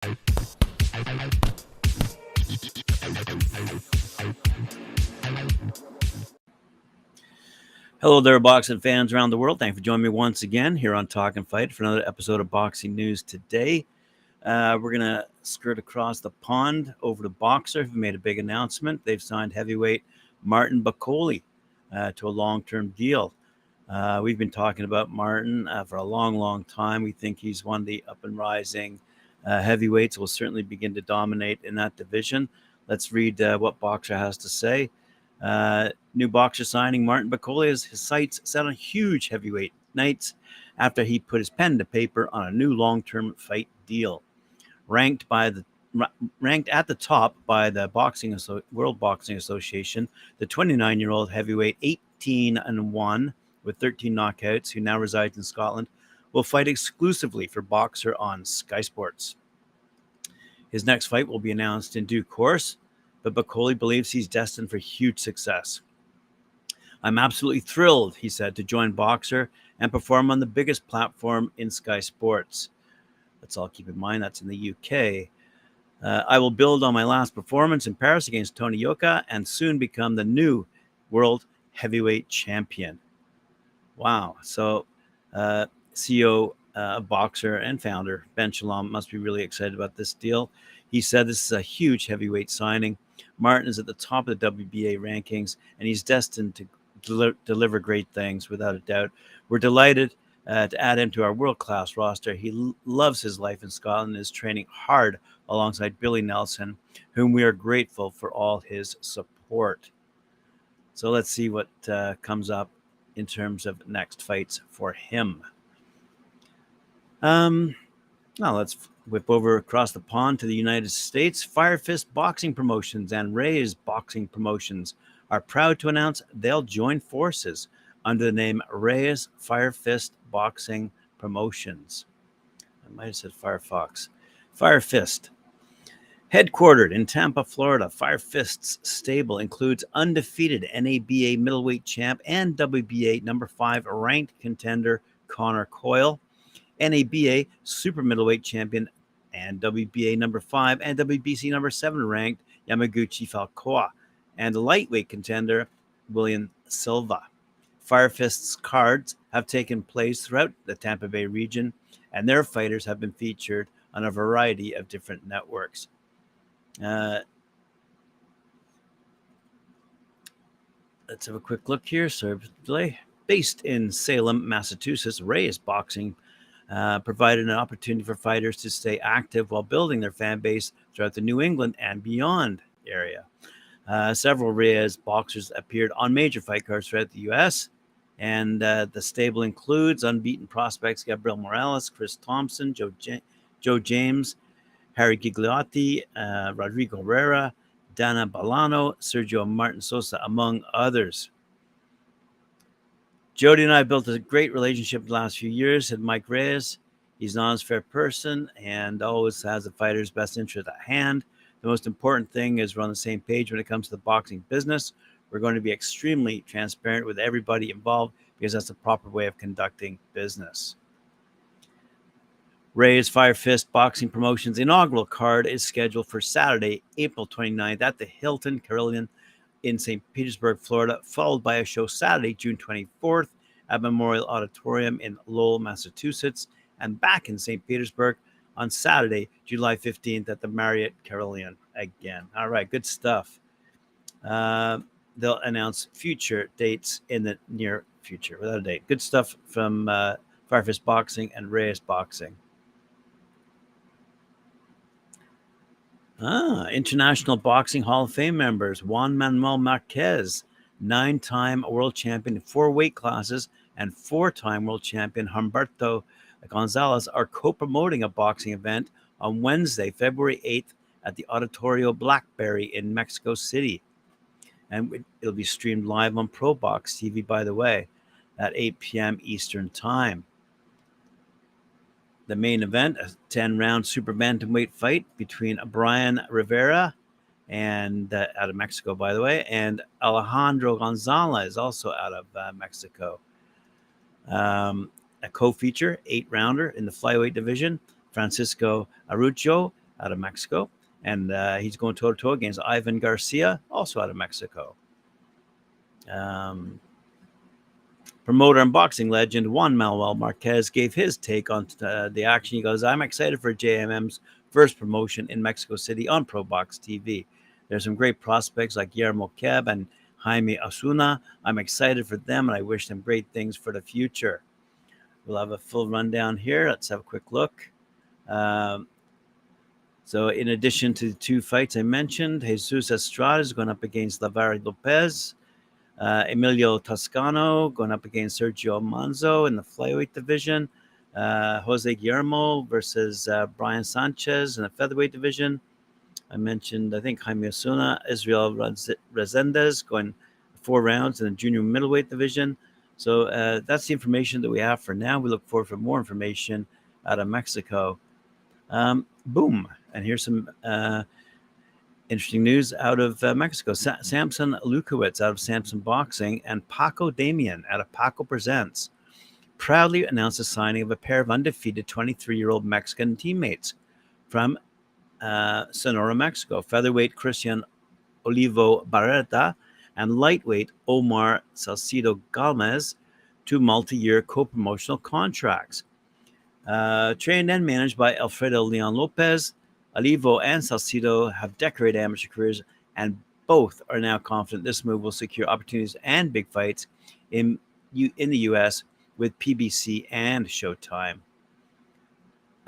Hello there, boxing fans around the world. Thanks for joining me once again here on Talkin Fight for another episode of Boxing News Today. We're going to skirt across the pond over to Boxer, who made a big announcement. They've signed heavyweight Martin Bakole to a long-term deal. We've been talking about Martin for a long, long time. We think he's one of the up-and-rising heavyweights, will certainly begin to dominate in that division. Let's read what Boxer has to say. New Boxer signing Martin Bakole has his sights set on huge heavyweight nights after he put his pen to paper on a new long-term fight deal. Ranked at the top by the World Boxing Association, the 29-year-old heavyweight, 18-1 with 13 knockouts, who now resides in Scotland, will fight exclusively for Boxer on Sky Sports. His next fight will be announced in due course, but Bakole believes he's destined for huge success. I'm absolutely thrilled, he said, to join Boxer and perform on the biggest platform in Sky Sports. Let's all keep in mind that's in the UK. I will build on my last performance in Paris against Tony Yoka and soon become the new world heavyweight champion. Wow. So CEO of Boxer and founder Ben Shalom must be really excited about this deal. He said this is a huge heavyweight signing. Martin is at the top of the WBA rankings, and he's destined to deliver great things, without a doubt. We're delighted to add him to our world-class roster. He loves his life in Scotland and is training hard alongside Billy Nelson, whom we are grateful for all his support. So let's see what comes up in terms of next fights for him. Now let's whip over across the pond to the United States. Fire Fist Boxing Promotions and Reyes Boxing Promotions are proud to announce they'll join forces under the name Reyes Fire Fist Boxing Promotions. I might have said Firefox. Fire Fist. Headquartered in Tampa, Florida, Fire Fist's stable includes undefeated NABA middleweight champ and WBA number 5 ranked contender Connor Coyle, NABA super middleweight champion and WBA number 5 and WBC number 7 ranked Yamaguchi Falcoa, and lightweight contender William Silva. Fire Fist's cards have taken place throughout the Tampa Bay region, and their fighters have been featured on a variety of different networks. Let's have a quick look here. Sorry for the delay. Based in Salem, Massachusetts, Reyes Boxing provided an opportunity for fighters to stay active while building their fan base throughout the New England and beyond area. Several Reyes boxers appeared on major fight cards throughout the U.S., and the stable includes unbeaten prospects Gabriel Morales, Chris Thompson, Joe James, Harry Gigliotti, Rodrigo Herrera, Dana Balano, Sergio Martin Sosa, among others. Jody and I built a great relationship the last few years, said Mike Reyes. He's an honest, fair person and always has the fighter's best interest at hand. The most important thing is we're on the same page when it comes to the boxing business. We're going to be extremely transparent with everybody involved because that's the proper way of conducting business. Reyes Fire Fist Boxing Promotions' inaugural card is scheduled for Saturday, April 29th at the Hilton Carillon in St. Petersburg, Florida, followed by a show Saturday, June 24th at Memorial Auditorium in Lowell, Massachusetts, and back in St. Petersburg on Saturday, July 15th at the Marriott Carillon again. All right, good stuff. They'll announce future dates in the near future, without a date. Good stuff from Fire Fist Boxing and Reyes Boxing. International Boxing Hall of Fame members Juan Manuel Marquez, 9-time world champion in 4 weight classes, and 4-time world champion Humberto Gonzalez are co-promoting a boxing event on Wednesday, February 8th at the Auditorio Blackberry in Mexico City. And it'll be streamed live on ProBox TV, by the way, at 8 p.m. Eastern Time. The main event, a 10-round super bantamweight fight between Brian Rivera and out of Mexico, by the way, and Alejandro Gonzalez, also out of Mexico. A co-feature 8-rounder in the flyweight division. Francisco Arujo out of Mexico. And he's going toe-to-toe against Ivan Garcia, also out of Mexico. Promoter and boxing legend Juan Manuel Marquez gave his take on the action. He goes, I'm excited for JMM's first promotion in Mexico City on ProBox TV. There's some great prospects like Guillermo Keb and Jaime Osuna. I'm excited for them, and I wish them great things for the future. We'll have a full rundown here. Let's have a quick look. So in addition to the two fights I mentioned, Jesus Estrada is going up against Lavari Lopez. Emilio Toscano going up against Sergio Manzo in the flyweight division. Jose Guillermo versus Brian Sanchez in the featherweight division. I mentioned, I think, Jaime Osuna, Israel Resendez going 4 rounds in the junior middleweight division. So that's the information that we have for now. We look forward for more information out of Mexico. Boom. And here's some interesting news out of Mexico. Samson Lukowicz out of Samson Boxing and Paco Damian out of Paco Presents proudly announced the signing of a pair of undefeated 23-year-old Mexican teammates from Sonora, Mexico. Featherweight Christian Olivo Barreta and lightweight Omar Salcido Galmez to multi-year co-promotional contracts. Trained and managed by Alfredo Leon Lopez, Olivo and Salcido have decorated amateur careers, and both are now confident this move will secure opportunities and big fights in the U.S. with PBC and Showtime.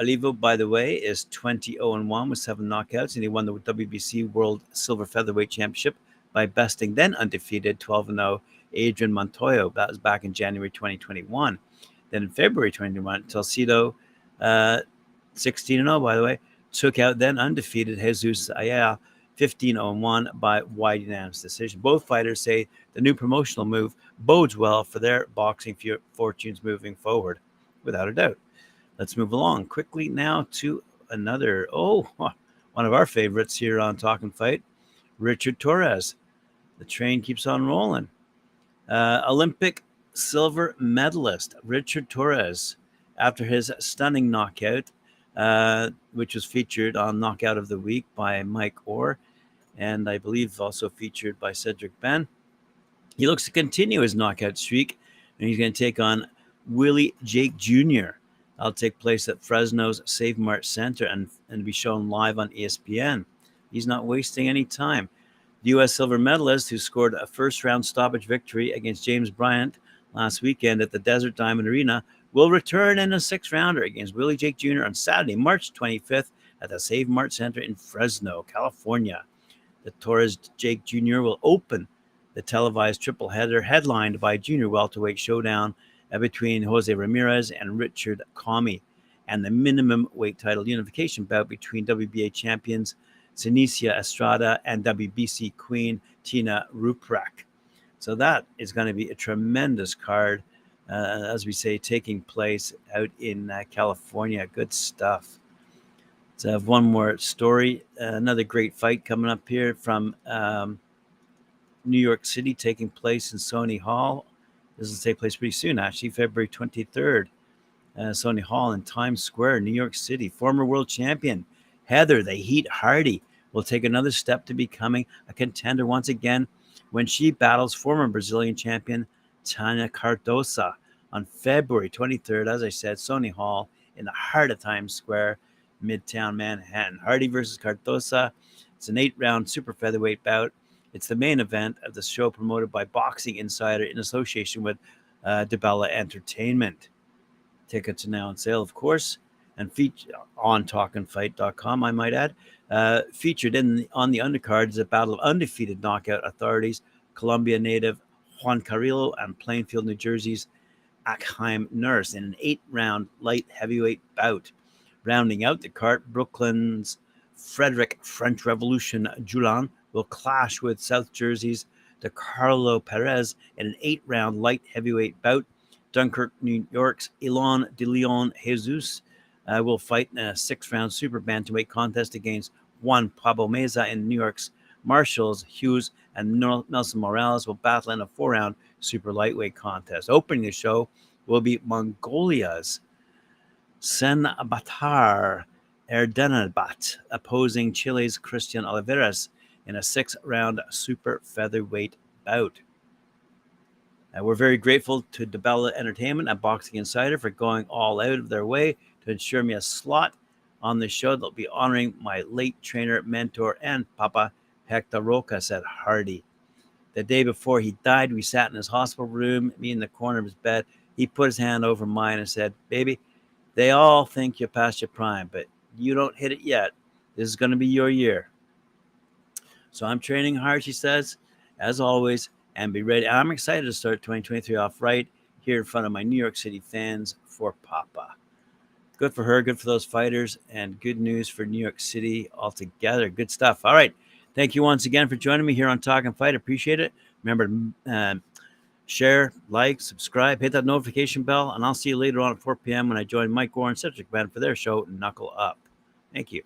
Olivo, by the way, is 20-0-1 with 7 knockouts, and he won the WBC World Silver Featherweight Championship by besting then undefeated 12-0 Adrian Montoyo. That was back in January 2021. Then in February 2021, Salcido, 16-0, by the way, took out then undefeated Jesus Ayala 15-1 by wide unanimous decision. Both fighters say the new promotional move bodes well for their boxing fortunes moving forward, without a doubt. Let's move along quickly now to another, one of our favorites here on Talkin' Fight, Richard Torrez. The train keeps on rolling. Olympic silver medalist Richard Torrez, after his stunning knockout, which was featured on Knockout of the Week by Mike Orr, and I believe also featured by Cedric Ben. He looks to continue his knockout streak, and he's going to take on Willie Jake Jr. That'll take place at Fresno's Save Mart Center and be shown live on ESPN. He's not wasting any time. The U.S. silver medalist, who scored a first-round stoppage victory against James Bryant last weekend at the Desert Diamond Arena, will return in a 6-rounder against Willie Jake Jr. on Saturday, March 25th at the Save Mart Center in Fresno, California. The Torrez Jake Jr. will open the televised triple header headlined by junior welterweight showdown between Jose Ramirez and Richard Comey, and the minimum weight title unification bout between WBA champions Senicia Estrada and WBC queen Tina Ruprecht. So that is going to be a tremendous card, as we say, taking place out in California. Good stuff. Let's have one more story. Another great fight coming up here from New York City, taking place in Sony Hall. This will take place pretty soon, actually, February 23rd. Sony Hall in Times Square, New York City. Former world champion Heather the Heat Hardy will take another step to becoming a contender once again when she battles former Brazilian champion Tânia Cardoso on February 23rd, as I said, Sony Hall in the heart of Times Square, Midtown Manhattan. Hardy versus Cardoso. It's an 8-round super featherweight bout. It's the main event of the show, promoted by Boxing Insider in association with DeBella Entertainment. Tickets are now on sale, of course, and featured on talkinfight.com, I might add. Featured on the undercard is a battle of undefeated knockout authorities, Colombia native Juan Carrillo and Plainfield, New Jersey's Akheim Nurse, in an 8-round light heavyweight bout. Rounding out the card, Brooklyn's Frederick French Revolution Julan will clash with South Jersey's DeCarlo Perez in an 8-round light heavyweight bout. Dunkirk, New York's Elon de Leon Jesus will fight in a 6-round super bantamweight contest against Juan Pablo Meza in New York's Marshalls. Hughes and Nelson Morales will battle in a 4-round super lightweight contest. Opening the show will be Mongolia's Sen Batar Erdenabat opposing Chile's Christian Oliveras in a 6-round super featherweight bout. We're very grateful to DeBella Entertainment and Boxing Insider for going all out of their way to ensure me a slot on the show that'll be honoring my late trainer, mentor, and Papa Hector Roca, said Hardy. The day before he died, we sat in his hospital room, me in the corner of his bed. He put his hand over mine and said, "Baby, they all think you're past your prime, but you don't hit it yet. This is going to be your year." So I'm training hard, she says, as always, and be ready. I'm excited to start 2023 off right here in front of my New York City fans for Papa. Good for her, good for those fighters, and good news for New York City altogether. Good stuff. All right. Thank you once again for joining me here on Talkin Fight. Appreciate it. Remember to share, like, subscribe, hit that notification bell, and I'll see you later on at 4 p.m. when I join Mike Gore and Cedric Band for their show, Knuckle Up. Thank you.